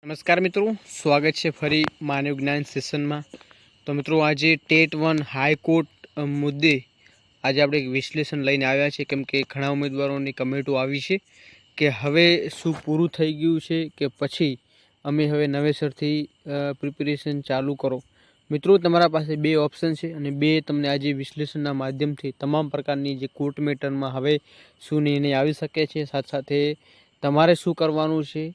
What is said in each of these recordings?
નમસ્કાર મિત્રો, સ્વાગત છે ફરી માનવ જ્ઞાન સેશનમાં। તો મિત્રો આજે ટેટ 1 હાઈકોર્ટ મુદ્દે આજે આપણે એક વિશ્લેષણ લઈને આવ્યા છે, કેમ કે ઘણા ઉમેદવારોની કમેન્ટો આવી છે કે હવે શું પૂરું થઈ ગયું છે કે પછી અમે હવે નવેસરથી પ્રિપેરેશન ચાલુ કરો। મિત્રો તમારા પાસે બે ઓપ્શન છે અને બે તમને આજે વિશ્લેષણના માધ્યમથી તમામ પ્રકારની જે કોર્ટ મેટરમાં હવે શું નિર્ણય આવી શકે છે, સાથે સાથે તમારે શું કરવાનું છે,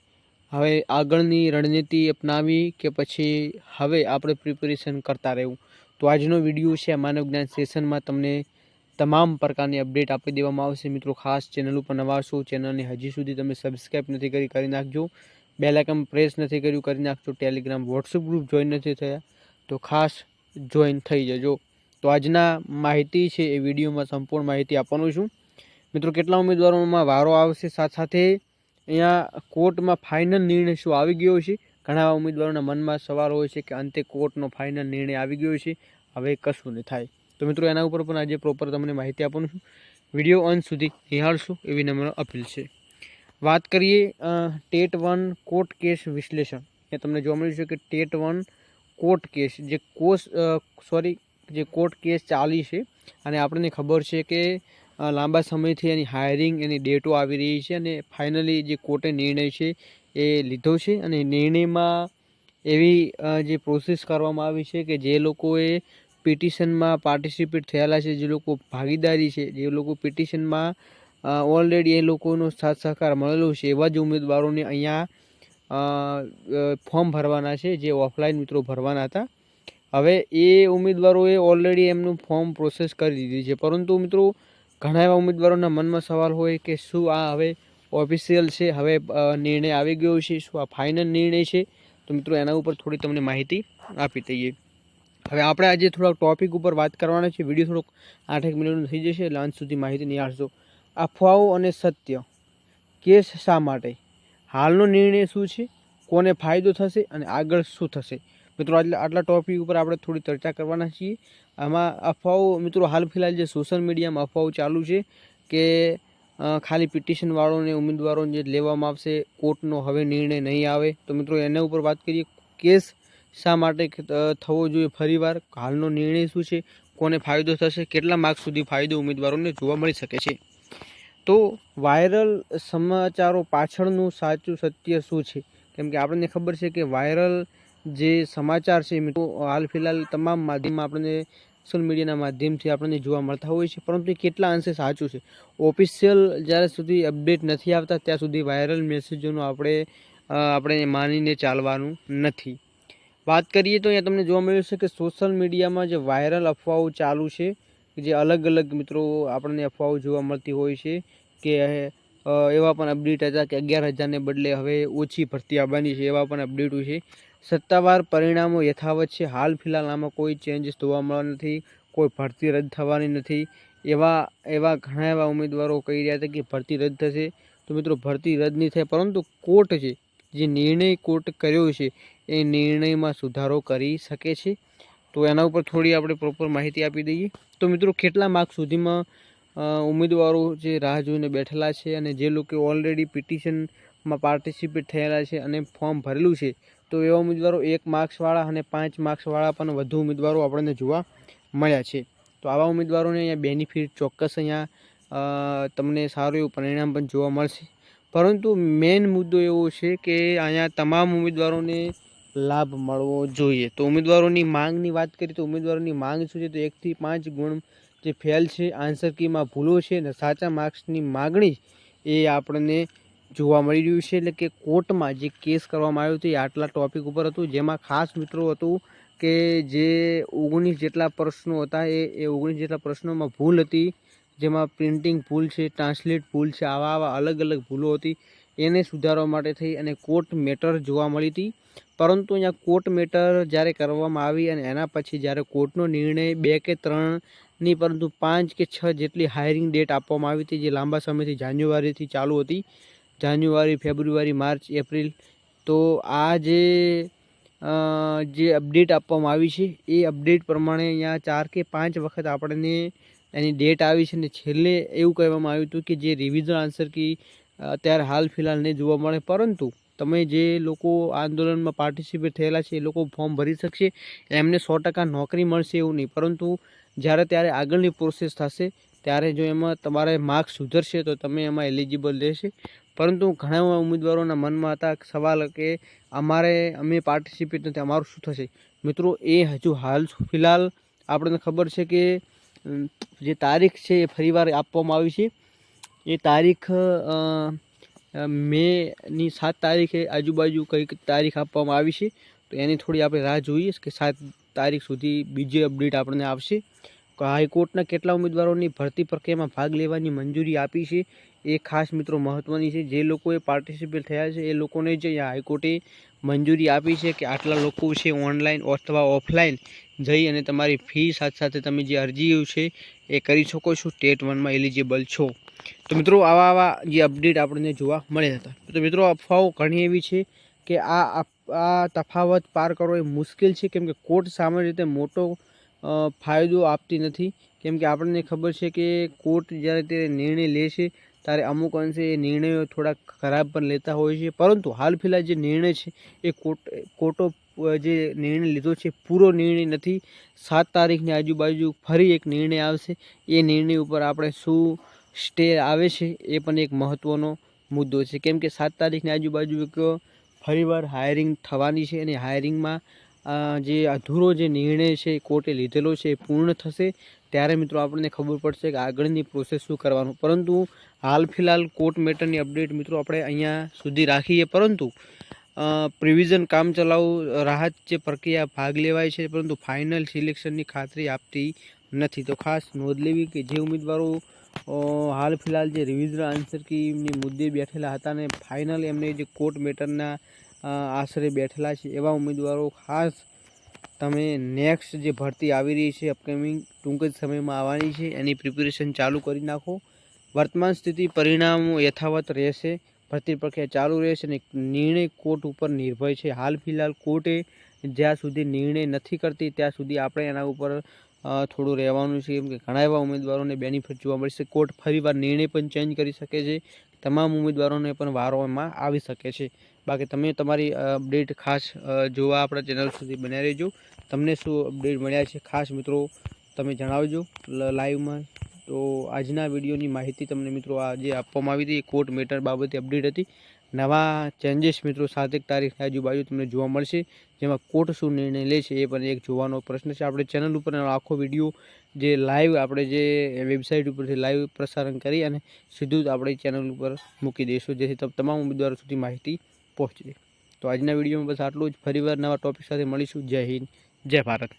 હવે આગળની રણનીતિ અપનાવી કે પછી હવે આપણે પ્રિપેરેશન કરતા રહેવું। તો આજનો વિડીયો છે આ માનવ જ્ઞાન સેશનમાં તમને તમામ પ્રકારની અપડેટ આપી દેવામાં આવશે। મિત્રો ખાસ ચેનલ ઉપર નવા છો, ચેનલને હજી સુધી તમે સબસ્ક્રાઈબ નથી કરી નાખજો, બેલ આઇકન પ્રેસ નથી કર્યું કરી નાખજો, ટેલિગ્રામ વોટ્સઅપ ગ્રુપ જોઈન નથી થયા તો ખાસ જોઈન થઈ જજો। તો આજના માહિતી છે એ વિડીયોમાં સંપૂર્ણ માહિતી આપવાનું છું। મિત્રો કેટલા ઉમેદવારોમાં વારો આવશે, સાથે સાથે અહીંયા કોર્ટમાં ફાઇનલ નિર્ણય શું આવી ગયો છે। ઘણા ઉમેદવારોના મનમાં સવાલ હોય છે કે અંતે કોર્ટનો ફાઇનલ નિર્ણય આવી ગયો છે, હવે કશું નહીં થાય। તો મિત્રો એના ઉપર પણ આજે પ્રોપર તમને માહિતી આપવાનું છું, વિડીયો અંત સુધી નિહાળશો એવી નમ્ર અપીલ છે। વાત કરીએ ટેટ 1 કોર્ટ કેસ વિશ્લેષણ। એ તમને જોવા મળ્યું છે કે ટેટ 1 કોર્ટ કેસ જે કોર્ટ કેસ ચાલી છે અને આપણને ખબર છે કે લાંબા સમયથી એની હાયરિંગ એની ડેટો આવી રહી છે અને ફાઇનલી જે કોર્ટે નિર્ણય છે એ લીધો છે અને નિર્ણયમાં એવી જે પ્રોસેસ કરવામાં આવી છે કે જે લોકોએ પિટિશનમાં પાર્ટિસિપેટ થયેલા છે, જે લોકો ભાગીદારી છે, જે લોકો પિટિશનમાં ઓલરેડી એ લોકોનો સાથ સહકાર મળેલો છે, એવા જ ઉમેદવારોને અહીંયા ફોર્મ ભરવાના છે, જે ઓફલાઈન મિત્રો ભરવાના હતા। હવે એ ઉમેદવારોએ ઓલરેડી એમનું ફોર્મ પ્રોસેસ કરી દીધી છે, પરંતુ મિત્રો ઘણા એવા ઉમેદવારોના મનમાં સવાલ હોય કે શું આ હવે ઓફિશિયલ છે, હવે નિર્ણય આવી ગયો છે, શું આ ફાઇનલ નિર્ણય છે। તો મિત્રો એના ઉપર થોડી તમને માહિતી આપી દઈએ। હવે આપણે આજે થોડા ટોપિક ઉપર વાત કરવાના છે, વિડીયો થોડોક 8-1 મિનિટનો થઈ જશે એટલે અંત સુધી માહિતી નિહાળશો। અફવાઓ અને સત્ય, કેસ શા માટે, હાલનો નિર્ણય શું છે, કોને ફાયદો થશે અને આગળ શું થશે। મિત્રો આટલા ટોપિક ઉપર આપણે થોડી ચર્ચા કરવાના છીએ। આમાં અફવાઓ મિત્રો હાલ ફિલહાલ જે સોશિયલ મીડિયામાં અફવાઓ ચાલુ છે કે ખાલી પિટિશનવાળોને ઉમેદવારોને જે લેવામાં આવશે, કોર્ટનો હવે નિર્ણય નહીં આવે। તો મિત્રો એના ઉપર વાત કરીએ, કેસ શા માટે થવો જોઈએ, ફરીવાર હાલનો નિર્ણય શું છે, કોને ફાયદો થશે, કેટલા માર્ક સુધી ફાયદો ઉમેદવારોને જોવા મળી શકે છે। તો વાયરલ સમાચારો પાછળનું સાચું સત્ય શું છે, કેમ કે આપણને ખબર છે કે વાયરલ જે સમાચાર છે મિત્રો હાલ ફિલહાલ તમામ માધ્યમમાં આપણને સોશિયલ મીડિયાના માધ્યમથી આપણને જોવા મળતા હોય છે, પરંતુ એ કેટલા અંશે સાચું છે, ઓફિશિયલ જ્યાં સુધી અપડેટ નથી આવતા ત્યાં સુધી વાયરલ મેસેજોનું આપણે માનીને ચાલવાનું નથી। વાત કરીએ તો અહીંયા તમને જોવા મળ્યું છે કે સોશિયલ મીડિયામાં જે વાયરલ અફવાઓ ચાલુ છે, જે અલગ અલગ મિત્રો આપણને અફવાઓ જોવા મળતી હોય છે કે એવા પણ અપડેટ હતા કે 11,000ને બદલે હવે ઓછી ભરતી આવવાની છે, એવા પણ અપડેટો છે। સત્તાવાર પરિણામો યથાવત છે, હાલ ફિલહાલ આમાં કોઈ ચેન્જીસ જોવા મળવા નથી, કોઈ ભરતી રદ થવાની નથી। એવા ઘણા એવા ઉમેદવારો કહી રહ્યા હતા કે ભરતી રદ થશે। તો મિત્રો ભરતી રદ નહીં થાય, પરંતુ કોર્ટ છે જે નિર્ણય કોર્ટ કર્યો છે એ નિર્ણયમાં સુધારો કરી શકે છે। તો એના ઉપર થોડી આપણે પ્રોપર માહિતી આપી દઈએ। તો મિત્રો કેટલા માર્ક સુધીમાં ઉમેદવારો જે રાહ જોઈને બેઠેલા છે અને જે લોકો ઓલરેડી પિટિશનમાં પાર્ટિસિપેટ થયેલા છે અને ફોર્મ ભરેલું છે, તો એવા ઉમેદવારો 1 માર્ક્સવાળા અને 5 માર્ક્સવાળા પણ વધુ ઉમેદવારો આપણને જોવા મળ્યા છે। તો આવા ઉમેદવારોને અહીંયા બેનિફિટ ચોક્કસ અહીંયા તમને સારું એવું પરિણામ પણ જોવા મળશે, પરંતુ મેઇન મુદ્દો એવો છે કે અહીંયા તમામ ઉમેદવારોને લાભ મળવો જોઈએ। તો ઉમેદવારોની માંગની વાત કરીએ તો ઉમેદવારોની માંગ શું છે, તો 1 થી 5 ગુણ જે ફેલ છે, આન્સર કીમાં ભૂલો છે અને સાચા માર્ક્સની માગણી એ આપણને જોવા મળી રહ્યું છે। એટલે કે કોર્ટમાં જે કેસ કરવામાં આવ્યો હતો એ આટલા ટોપિક ઉપર હતું, જેમાં ખાસ મિત્રો હતું કે જે 19 જેટલા પ્રશ્નો હતા એ 19 જેટલા પ્રશ્નોમાં ભૂલ હતી, જેમાં પ્રિન્ટિંગ ભૂલ છે, ટ્રાન્સલેટ ભૂલ છે, આવા અલગ અલગ ભૂલો હતી, એને સુધારવા માટે થઈ અને કોર્ટ મેટર જોવા મળી હતી। પરંતુ અહીંયા કોર્ટ મેટર જ્યારે કરવામાં આવી અને એના પછી જ્યારે કોર્ટનો નિર્ણય 2 કે 3 નહીં પરંતુ 5 કે 6 જેટલી હાયરિંગ ડેટ આપવામાં આવી હતી, જે લાંબા સમયથી જાન્યુઆરીથી ચાલુ હતી, જાન્યુઆરી, ફેબ્રુઆરી, માર્ચ, એપ્રિલ। તો આ જે અપડેટ આપવામાં આવી છે એ અપડેટ પ્રમાણે અહીંયા 4 કે 5 વખત આપણને એની ડેટ આવી છે અને છેલ્લે એવું કહેવામાં આવ્યું હતું કે જે રિવિઝન આન્સર કી અત્યારે હાલ ફિલહાલ નહીં જોવા મળે, પરંતુ તમે જે લોકો આંદોલનમાં પાર્ટિસિપેટ થયેલા છે એ લોકો ફોર્મ ભરી શકશે, એમને 100% નોકરી મળશે એવું નહીં, પરંતુ જ્યારે ત્યારે આગળની પ્રોસેસ થશે ત્યારે જો એમાં તમારે માર્ક્સ સુધરશે તો તમે એમાં એલિજિબલ રહેશે. પરંતુ ઘણા એવા ઉમેદવારોના મનમાં હતા સવાલ કે અમે પાર્ટિસિપેટ નથી, અમારું શું થશે? મિત્રો, એ હજુ હાલ ફિલહાલ આપણને ખબર છે કે જે તારીખ છે એ ફરીવાર આપવામાં આવી છે. એ તારીખ મેની 7 તારીખે આજુબાજુ કંઈક તારીખ આપવામાં આવી છે. તો એની થોડી આપણે રાહ જોઈએ કે 7 તારીખ સુધી બીજી અપડેટ આપણને આવશે. હાઈકોર્ટના કેટલા ઉમેદવારોની ભરતી પ્રક્રિયામાં ભાગ લેવાની મંજૂરી આપી છે એ ખાસ મિત્રો મહત્ત્વની છે. જે લોકોએ પાર્ટિસિપેટ થયા છે એ લોકોને જ હાઈકોર્ટે મંજૂરી આપી છે કે આટલા લોકો છે ઓનલાઈન અથવા ઓફલાઈન જઈ અને તમારી ફી સાથે સાથે તમે જે અરજીઓ છે એ કરી શકો છો, ટેટ 1માં એલિજિબલ છો. તો મિત્રો, આવા જે અપડેટ આપણને જોવા મળ્યા હતા. તો મિત્રો, અફવાઓ ઘણી એવી છે કે આ તફાવત પાર કરવો એ મુશ્કેલ છે, કેમ કે કોર્ટ સામાન્ય રીતે મોટો ફાયદો આપતી નથી. કેમ કે આપણને ખબર છે કે કોર્ટ જ્યારે તે નિર્ણય લે છે ત્યારે અમુક અંશે એ નિર્ણયો થોડાક ખરાબ પણ લેતા હોય છે. પરંતુ હાલ ફિલહાલ જે નિર્ણય છે એ કોર્ટો જે નિર્ણય લીધો છે પૂરો નિર્ણય નથી. 7 તારીખની આજુબાજુ ફરી એક નિર્ણય આવશે. એ નિર્ણય ઉપર આપણે શું સ્ટે આવે છે એ પણ એક મહત્ત્વનો મુદ્દો છે. કેમ કે 7 તારીખની આજુબાજુ એક ફરીવાર હાયરિંગ થવાની છે અને હાયરિંગમાં જે અધૂરો જે નિર્ણય છે કોર્ટે લીધેલો છે એ પૂર્ણ થશે ત્યારે મિત્રો આપણને ખબર પડશે કે આગળની પ્રોસેસ શું કરવાનું. પરંતુ હાલ ફિલહાલ કોર્ટ મેટરની અપડેટ મિત્રો આપણે અહીંયા સુધી રાખીએ. પરંતુ પ્રિવિઝન કામચલાઉ રાહત જે પ્રક્રિયા ભાગ લેવાય છે, પરંતુ ફાઇનલ સિલેક્શનની ખાતરી આપતી નથી. તો ખાસ નોંધ લેવી કે જે ઉમેદવારો હાલ ફિલહાલ જે રિવિઝન આન્સર કીની મુદ્દે બેઠેલા હતા ને ફાઇનલ એમને જે કોર્ટ મેટરના આશરે બેઠેલા છે એવા ઉમેદવારો ખાસ તમે નેક્સ્ટ જે ભરતી આવી રહી છે અપકમિંગ ટૂંક જ સમયમાં આવવાની છે એની પ્રિપેરેશન ચાલુ કરી નાખો. વર્તમાન સ્થિતિ પરિણામો યથાવત રહેશે, ભરતી પ્રક્રિયા ચાલુ રહેશે અને નિર્ણય કોર્ટ ઉપર નિર્ભય છે. હાલ ફિલહાલ કોર્ટે જ્યાં સુધી નિર્ણય નથી કરતી ત્યાં સુધી આપણે એના ઉપર થોડું રહેવાનું છે. કેમ કે ઘણા એવા ઉમેદવારોને બેનિફિટ જોવા મળશે. કોર્ટ ફરીવાર નિર્ણય પણ ચેન્જ કરી શકે છે. તમામ ઉમેદવારોને પણ વારો એમાં આવી શકે છે. બાકી તમે તમારી અપડેટ ખાસ જોવા આપણા ચેનલ સુધી બન્યા રહેજો. તમને શું અપડેટ મળ્યા છે ખાસ મિત્રો તમે જણાવજો લાઈવમાં. તો આજના વિડીયોની માહિતી તમને મિત્રો આજે આપવામાં આવી હતી. કોર્ટ મેટર બાબતે અપડેટ હતી. નવા ચેન્જીસ મિત્રો 7 તારીખ આજુબાજુ તમને જોવા મળશે, જેમાં કોર્ટ શું નિર્ણય લે છે એ પણ એક જોવાનો પ્રશ્ન છે. આપણે ચેનલ ઉપર આખો વિડીયો જે લાઈવ આપણે જે વેબસાઇટ ઉપરથી લાઈવ પ્રસારણ કરી અને સીધું જ આપણે ચેનલ ઉપર મૂકી દઈશું, જેથી તમામ ઉમેદવારો સુધી માહિતી પહોંચે. તો આજના વિડીયોમાં બસ આટલું જ. ફરીવાર નવા ટોપિક સાથે મળીશું. જય હિન્દ, જય ભારત.